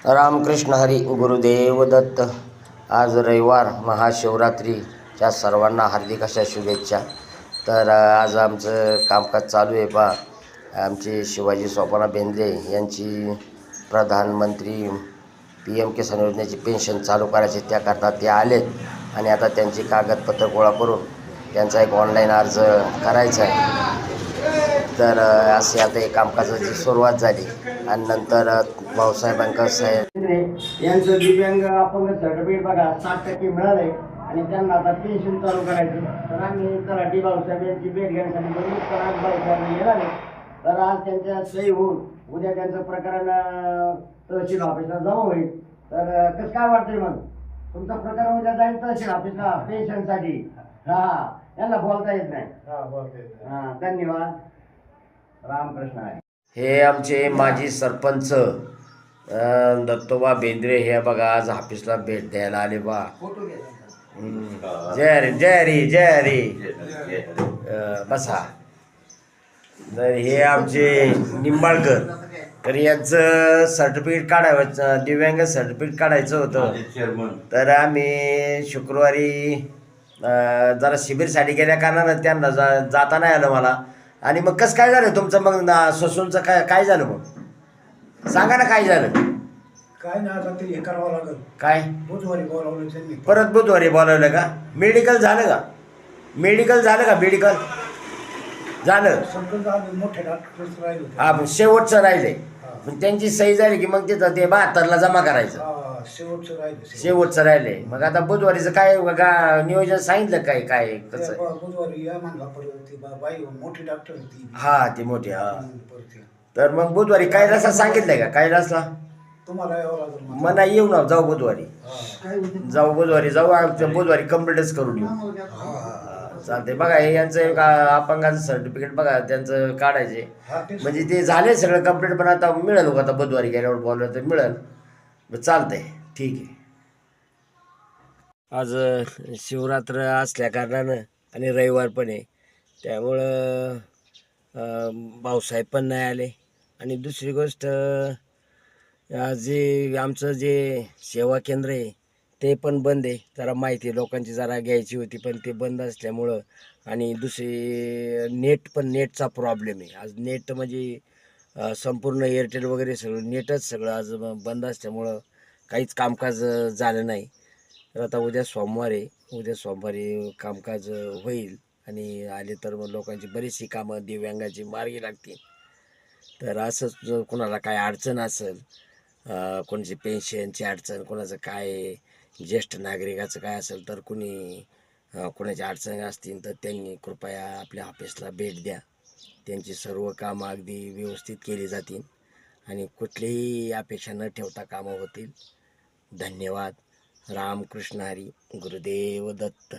रामकृष्ण हरी. गुरुदेव दत्त. आज रविवार, महाशिवरात्रीच्या सर्वांना हार्दिक अशा शुभेच्छा. तर आज आमचं कामकाज चालू आहे. आमचे शिवाजी सोपाना बेंद्रे यांची प्रधानमंत्री PM किसान योजनेची पेन्शन चालू करायची, त्याकरता ते आलेत आणि आता त्यांची कागदपत्र गोळा करून त्यांचा एक ऑनलाईन अर्ज करायचा आहे. तर असे आता एक कामकाजाची सुरुवात झाली आणि नंतर भाऊसाहेबांका साहेब यांचं दिव्यांग अपंग सर्टिफिकेट बघा 60% मिळालंय आणि त्यांना आता पेन्शन चालू करायचं. तर आम्ही तलाठी भाऊसाहेब यांची भेट घेण्यासाठी भाऊसाहेब येणार. तर आज त्यांच्या सही होऊन उद्या त्यांचं प्रकरण तहसील ऑफिसला जमा होईल. तर कसं काय वाटतंय मग तुमचं प्रकरण उद्या जाईल तहसील ऑफिसला पेन्शनसाठी? यांना बोलता येत नाही. धन्यवाद. रामकृष्ण हरी. हे आमचे माजी सरपंच दत्तोबा बेंद्रे हे बघा आज ऑफिसला भेट द्यायला आले बा. जय हरी जय हरी जय हरी. बसा. तर हे आमचे निंबाळकर, तर यांचं सर्टिफिकेट काढायचं, दिव्यांग सर्टिफिकेट काढायचं होतं. तर आम्ही शुक्रवारी जरा शिबिरसाठी गेल्या कारणानं त्यांना जाता नाही आलं मला. आणि मग कसं काय झालं तुमचं? मग ससूनचं काय झालं? मग सांगा ना काय झालं. काय नाही, आता ते हे करावं लागेल. काय बुधवारी बोलावलं त्यांनी. परत बुधवारी बोलावलं का? मेडिकल झालं का? मेडिकल झालं. मोठे डॉक्टर राहिले. हा, मग शेवटचं राहिले. मग त्यांची सही झाली की मग तिथं ते 72ला जमा करायचं. शेवटचं राहिले. मग आता बुधवारीचं काय नियोजन सांगितलं? काय कसं? बुधवारी या म्हणला बाई मोठी डॉक्टर होती. हा, ती मोठी. हा, तर मग बुधवारी कैलासला सांगितलंय का? कैलासला तुम्हाला यावं लागेल. मना येऊ ना, जाऊ बुधवारी. जाऊ बुधवारी कम्प्लीटच करून येऊ. चालते. बघा हे यांचं एक अपंगाचं सर्टिफिकेट बघा त्यांचं काढायचे, म्हणजे ते झाले सगळं कम्प्लीट. पण आता मिळेल का? आता बुधवारी गेल्यावर बोललं तर मिळेल. चालतंय, ठीक आहे. आज शिवरात्र असल्या कारणानं आणि रविवार पण आहे, त्यामुळं भाऊसाहेब पण नाही आले. आणि दुसरी गोष्ट, जे आमचं जे सेवा केंद्र आहे ते पण बंद आहे. जरा माहिती लोकांची जरा घ्यायची होती, पण ते बंद असल्यामुळं. आणि दुसरी नेटचा प्रॉब्लेम आहे. आज नेट म्हणजे संपूर्ण एअरटेल वगैरे सगळं आज बंद असल्यामुळं काहीच कामकाज झालं नाही. तर आता उद्या सोमवारी कामकाज होईल आणि आले तर मग लोकांची बरीचशी कामं दिव्यांगाची मार्गी लागतील. तर असंच जर कोणाला काय अडचण असेल, कोणाची पेन्शनची अडचण, कोणाचं काय ज्येष्ठ नागरिकाचं काय असेल, तर कोणाची अडचणी असतील तर त्यांनी कृपया आपल्या ऑफिसला भेट द्या. त्यांची सर्व कामं अगदी व्यवस्थित केली जातील आणि कुठलीही अपेक्षा न ठेवता कामं होतील. धन्यवाद. रामकृष्ण हरी. गुरुदेव दत्त.